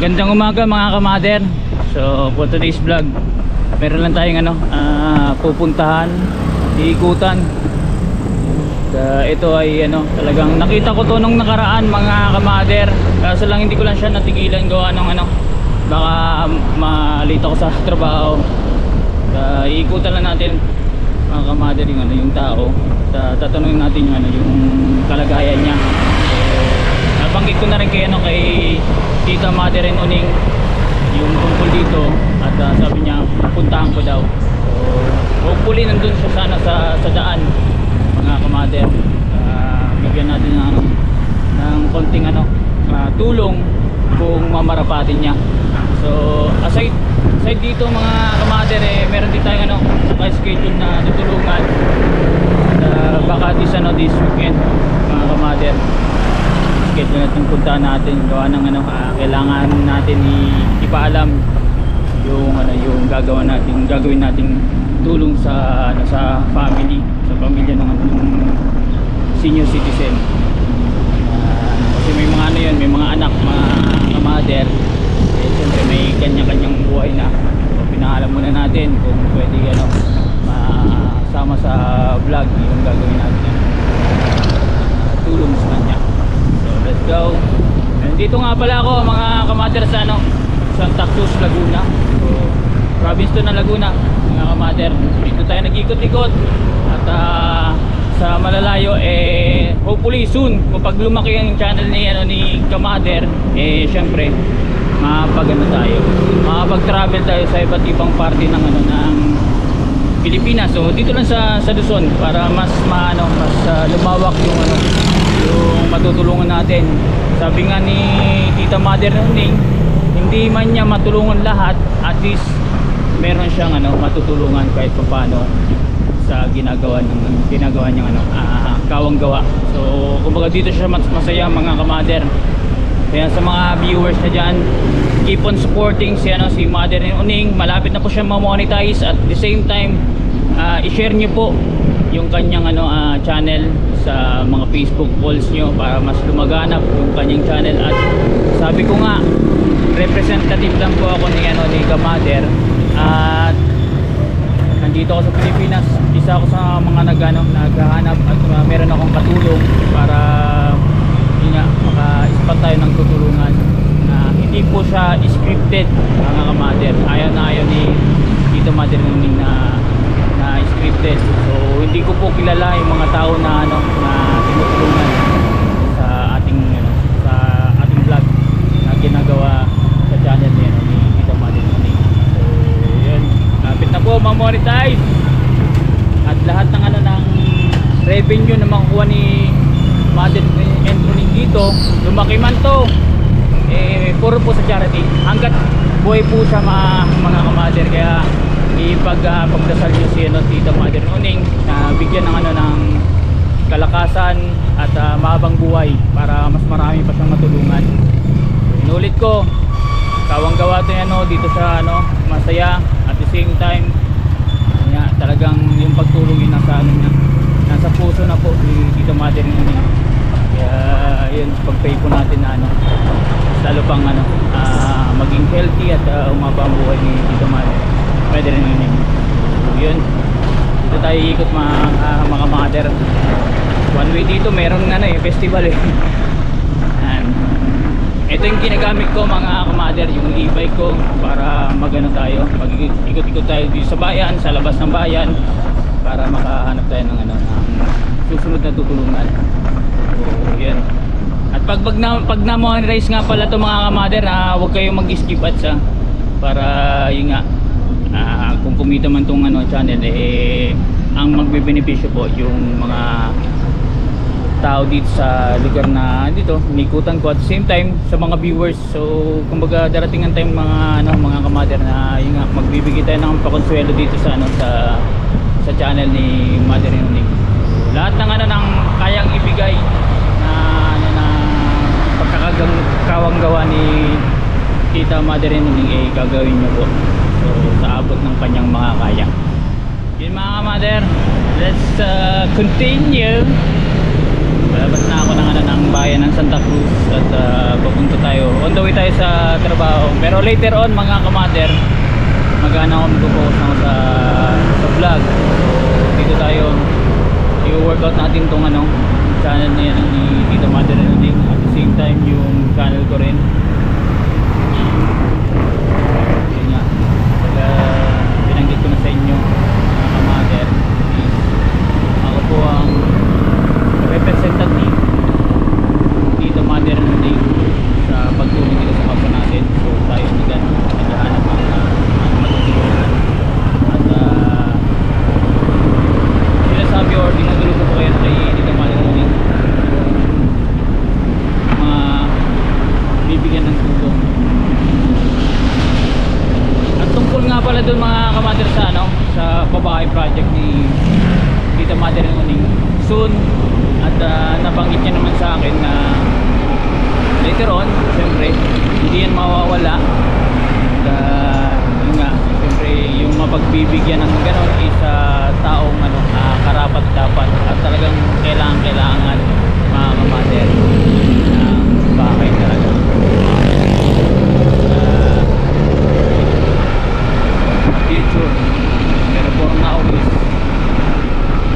Magandang umaga mga kamader. So for today's vlog, meron lang tayong pupuntahan, iikutan. Ito ay talagang nakita ko to nung nakaraan mga kamader. Kaso lang hindi ko lang siya natigilan gawa ng baka malito ako sa trabaho. Iikutan lang natin mga kamader yung tao. Tatanungin natin yung kalagayan niya. Nabanggit ko na rin kay Tita Mother and Uning yung tungkol dito at sabi niya puntahan ko daw. So hopefully nandun siya sana sa daan mga kamader. Bigyan natin ng konting tulong kung mamarapatin niya. So aside dito mga kamader, meron din tayong naka-schedule na tutulungan baka this weekend mga kamader. Schedule natin puntahan natin gawa ng kailangan natin ipaalam yung gagawin nating tulong sa family, sa pamilya ng senior citizen. Kasi may mga may mga anak mga mother, siyempre may kanya-kanyang buhay na. So pinaalam muna natin kung pwede masama sa vlog yung gagawin natin tulong sa kanya. Let's go. Dito nga pala ako mga kamader sa Santa Cruz, Laguna. So, province to na Laguna mga kamader. Dito tayo nag-ikot-ikot at sa malalayo hopefully soon kapag lumaki ang channel ni kamader, syempre makapag-travel tayo sa iba't ibang parte ng Pilipinas. So dito lang sa Luzon para mas lumawak yung matutulungan natin. Sabi nga ni Tita Mother Uning, hindi man niya matulungan lahat, at least meron siyang matutulungan kahit paano sa ginagawa niyang kawang gawa. So kumbaga dito siya masaya mga kamader. Kaya sa mga viewers na dyan, keep on supporting si Mother Uning. Malapit na po siya ma-monetize. At the same time, i-share niyo po yung kanyang channel sa mga Facebook polls nyo para mas lumaganap yung kanyang channel. At sabi ko nga, representative lang po ako ni Kamader, at nandito ako sa Pilipinas. Isa ako sa mga naghahanap at meron akong katulong para maka-ispat tayo ng tutulungan na hindi po siya scripted mga kamader. Ayaw ni Tito Mother Uning na scripted. So hindi ko po kilala yung mga tao na tinutulungan sa ating vlog na ginagawa sa channel ni Tito Mother Uning. So yun, lapit na po ma-monetize at lahat ng ng revenue na makukuha ni Mother and Uning dito, lumaki man to, puro po sa charity hanggat buhay po siya mga kamader. Kaya pagdasal nyo si Tita Mother Uning na bigyan ng kalakasan at mahabang buhay para mas marami pa siyang matulungan. Inulit ko, kawang gawa to dito sa masaya. At the same time talagang yung pagtulong nasa puso na po ni Tita Mother Uning. Kaya yun, pag-pray po natin na lalo pang maging healthy at umaba ang buhay ni Tita Mother Uning. So yun, dito tayo ikot mga mother. One way dito meron festival ito yung ginagamit ko mga kamader, yung e-bike ko para tayo, mag-ikot-ikot tayo dito sa bayan, sa labas ng bayan, para makahanap tayo ng susunod na tutulungan. So yan. At pag na-monetize nga pala ito mga kamader, huwag kayong mag-skip ads para yun nga, kung kumita man itong channel, ang magbebenepisyo po yung mga tao dito sa lugar na dito nikutan ko, at the same time sa mga viewers. So kumbaga darating ang time mga kamader na yun nga, magbibigay tayo ng pakonsuelo dito sa sa channel ni Mother Uning. Lahat ng ng kayang ibigay na pagkakawang gawa ni Tita Mother Uning gagawin niyo po. So sa abot ng kanyang makakaya. Yun mga kamader, let's continue. Palabas na ako ng bayan ng Santa Cruz at papunta tayo. On the pauwi tayo sa trabaho. Pero later on mga kamader, mag-ano ako, mag-focus ako sa vlog. So, dito tayo i-workout natin tong ano, channel niya ni Tito Mother Renuding. At the same time yung channel ko rin. Yun nga. Kaya binanggit ko na sa inyo mga kamader, ako po ang representative Tito Mother Renuding sa pagtulong dito sa kapwa natin. So tayo naghahanap ng matutulungan. At sinasabi or dinudulog ko kayo kay Tito Mother Renuding mga bibigyan ng tulong. At tungkol nga pala doon mga kamader sa ano, sa babae project ni Tito Mother Renuding soon. At nabanggit niya naman sa akin na later on, siyempre hindi yan mawawala. Yun nga, siyempre yung mapagbibigyan ng gano'n isa taong ano, karapat dapat at talagang kailangan mga kamader ng bahay talaga. Future, pero for now is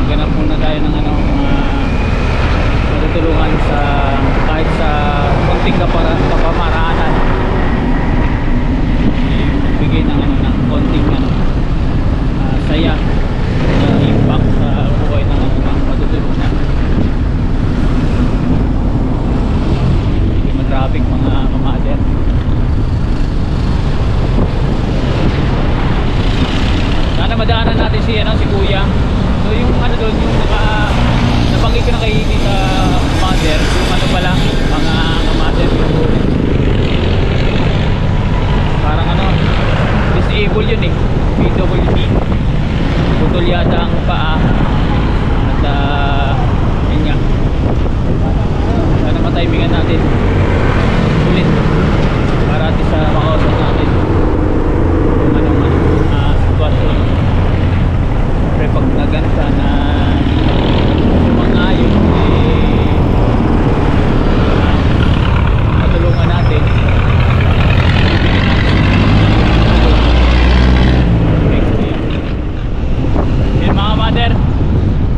ganap muna tayo ng ano, matutulungan sa kahit sa konting kapamaraanan, bigay ng ano, ng konting ano, saya na impact sa buhay ng ano, ng matutulungan. Hindi matraffic mga kamader. Sana madaanan natin si ano, si Kuya. So yung ano doon, yung nabanggit ko na kay Tita Mother, yung ano pala, mga kamader, parang ano, disable yun eh, PWD, putol yata ang paa. At yun nga, sana matimingan natin ulit para at isa makausap natin kung anong sitwasyon. Siyempre pag naganta na sumangayon, matulungan natin, yun mga mother.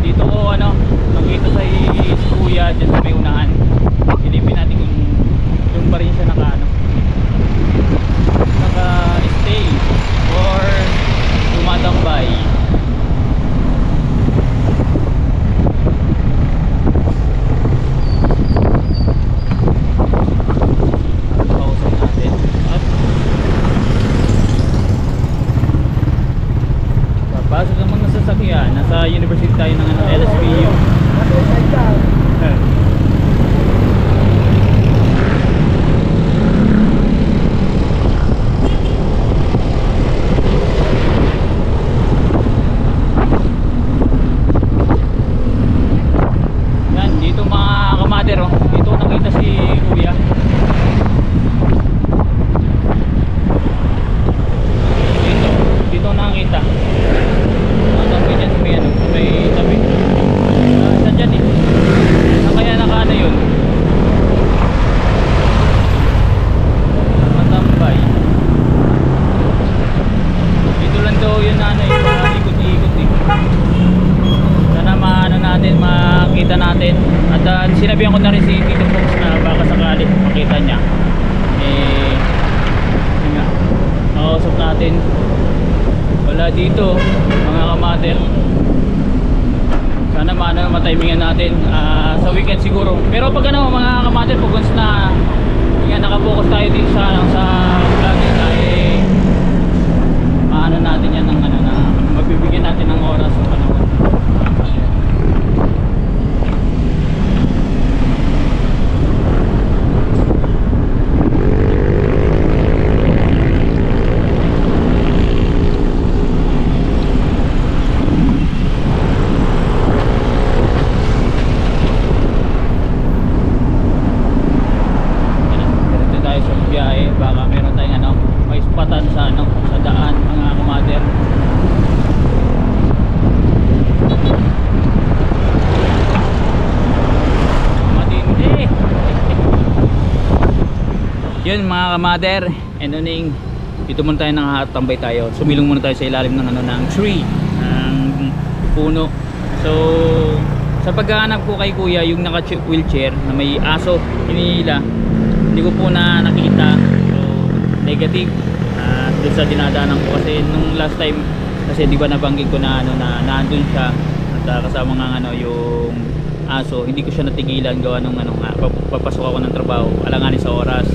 Dito ko ano, nakita sa Kuya dyan sa may unahan. Silipin natin kung doon pa rin siya naka stay or tumatambay. Pasok ng mga sasakyan. Nasa university tayo ng ano, LSPU. Yan, dito mga kamader, oh. Dito nakita si Kuya. Dito nakita. Tabi dyan sa may ano, sa may tabi. Saan dyan eh? Saan kaya nakaano yun? Matambay. Dito lang daw yun na ano eh, ikot-ikot eh. Sana maano natin, makita natin. At sinabihan ko na rin si Tito Fox na baka sakali makita niya. Yun nga, makausap natin. Wala dito mga kamader. Sana matimingan natin sa weekend siguro. Pero pag ano mga kamader, pag once na nakapokus tayo dito sa vlog eh, maano natin yan ng ano, na magbibigyan natin ng oras o panahon. ayun mga kamader and uning, dito muna tayo nakatambay tayo. Sumilong muna tayo sa ilalim ng ano, ng tree, ng puno. So sa paghahanap ko kay kuya yung naka wheelchair na may aso hinihila, hindi ko po na nakita. So negative doon sa dinadaanan ko, kasi nung last time kasi di ba nabanggit ko na ano, na nandun siya at kasama nga ano yung aso, hindi ko siya natigilan gawa nung ano nga papasok ako ng trabaho, alanganin sa oras.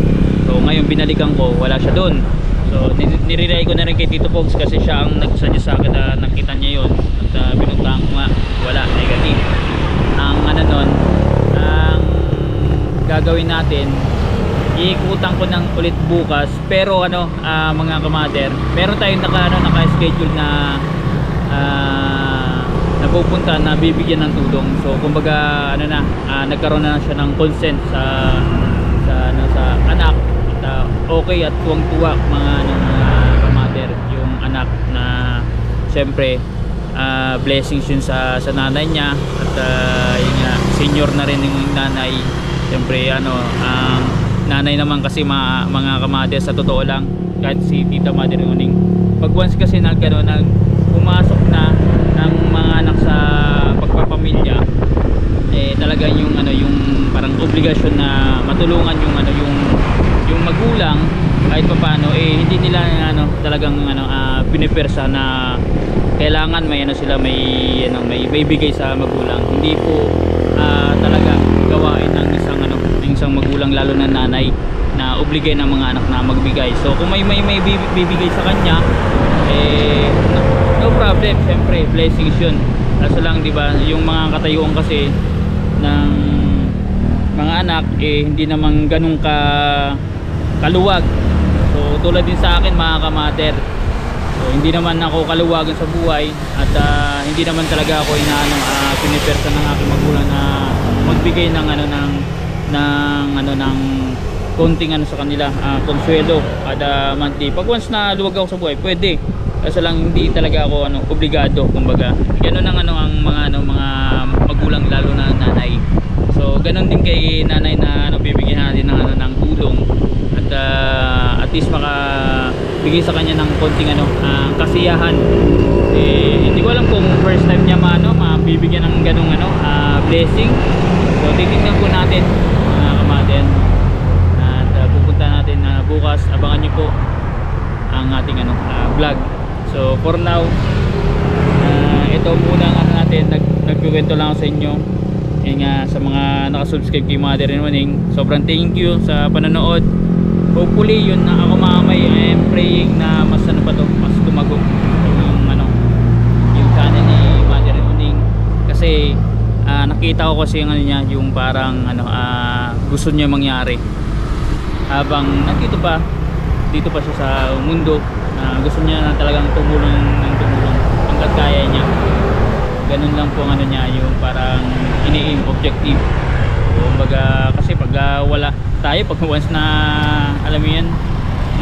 So ngayon binalikan ko, wala siya doon. So niriray ko na rin kay Tito Pogs kasi siya ang nagsuggest sa akin na nakita niya yun at binuntahan ko nga, wala, negative. Ang ano nun, ang gagawin natin, iikutan ko ng ulit bukas, pero ano mga kamader, meron tayong naka-schedule na napupunta na bibigyan ng tulong. So kumbaga ano na, nagkaroon na siya ng consent sa anak at okay at tuwang-tuwa mga kamader yung anak, na siyempre blessings yun sa nanay niya at yun nga, senior na rin yung nanay. Siyempre ano, nanay naman kasi mga kamader, sa totoo lang, kahit si Tita Mother Uning, pag once kasi pumasok na ng mga anak sa pagpapamilya, talaga yung ano, yung parang obligasyon na matulungan yung ano, yung magulang kahit papaano, hindi nila ano, talagang ano, pinipersa na kailangan may ano sila, may bigay sa magulang. Hindi po talaga gawain ng isang magulang, lalo na nanay, na obligay ng mga anak na magbigay. So kung may bibigay sa kanya, no problem, siyempre blessings yun. Kaso lang, di ba, yung mga katayuan kasi ng mga anak hindi naman ganun kaluwag. So tulad din sa akin mga kamater, so hindi naman ako kaluwagan sa buhay at hindi naman talaga ako pinipersa ng aking magulang na magbigay ng ng konting ano sa kanila, konsuelo kada monthly. Pag once na luwag ako sa buhay, pwede. Kasi lang hindi talaga ako obligado, kumbaga. Ganun ang ang mga magulang, lalo na nanay. So ganun din kay nanay na bibigyan natin ng tulong at at least makabigay sa kanya ng konting kasiyahan. Hindi ko alam kung first time niya mabibigyan ng ganung blessing. So titingnan po natin mga kamaden, at pupunta natin bukas. Abangan niyo po ang ating vlog. So for now, ito muna ang natin, nagkukwento lang ako sa inyo. Sa mga nakasubscribe kay Mother and Uning, sobrang thank you sa panonood. Hopefully yun na ako mamay, I am praying na mas mas tumago yung channel ni Mother and Uning, kasi nakita ko kasi yung yung parang gusto niya mangyari habang dito pa siya sa mundo. Gusto niya na talagang tumulong hanggat kaya niya. Ganun lang po niya, yung parang ini-aim objective. Kumbaga kasi pag wala tayo, pag once na alam mo yan,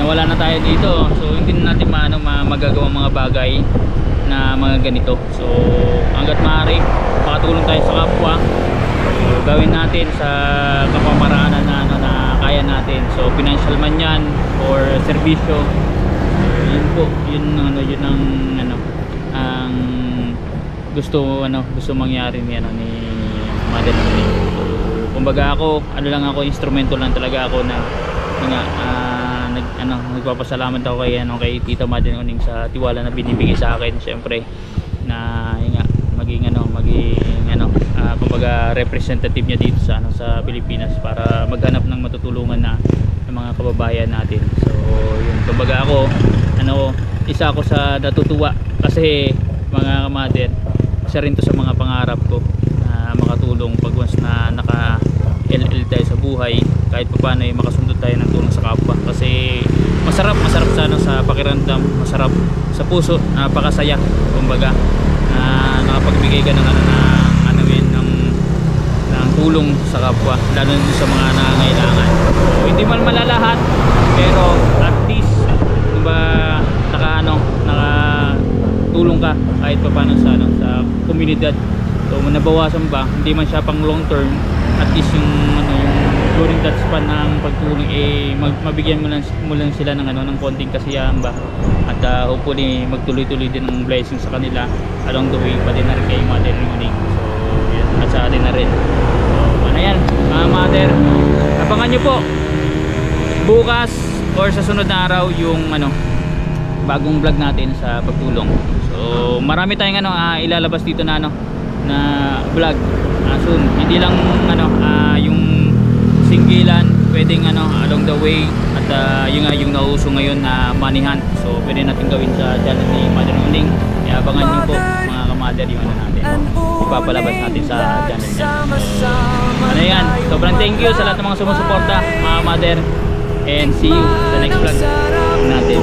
nawala na tayo dito, so hindi na natin magagawa mga bagay na mga ganito. So hanggat maaari, makatulong tayo sa kapwa. So, gawin natin sa kapamaraanan na kaya natin. So financial man yan or serbisyo, yun po, yun ang gusto mangyari ni Mother Uning. So kumbaga ako, instrumento lang talaga ako na nagpapasalamat ako kay Tita Mother Uning sa tiwala na binibigay sa akin, syempre na maging kumbaga representative niya dito sa Pilipinas para maghanap ng matutulungan na mga kababayan natin. So yun, kumbaga ako isa ako sa natutuwa kasi mga kamader, isa rin to sa mga pangarap ko na makatulong pag once na naka-LL tayo sa buhay, kahit pa paano makasundo tayo ng tulong sa kapwa. Kasi masarap sa pakiramdam, masarap sa puso, napakasaya kumbaga nakapagbigay ka ng tulong sa kapwa, lalo na sa mga nangangailangan. So, hindi man malalahat, pero at least nakatulong ka kahit pa paano sa komunidad So nabawasan ba, hindi man siya pang long term, at least yung ano, yung during that span ng pagtulong mabigyan mo lang sila ng ano, ng konting kasiyahan ba, at hopefully magtuloy-tuloy din ang blessing sa kanila along the way, pati na rin kay Mother Yuning. So yan, at sa atin na rin. So ano yan mga mother, abangan nyo po bukas or sa sunod na araw yung ano, bagong vlog natin sa pagtulong. So marami tayong ano, ilalabas dito na ano, na vlog soon. Hindi lang ano, yung singgilan, pwedeng ano, along the way, at yung nauso ngayon na money hunt. So pwede natin gawin sa channel ni Mother Yuning. Kaya abangan nyo po mga ka-mother yung ano natin, ipapalabas natin sa channel niya. So ano yan, sobrang thank you sa lahat ng mga sumusuporta mga mother, and see you sa next vlog natin.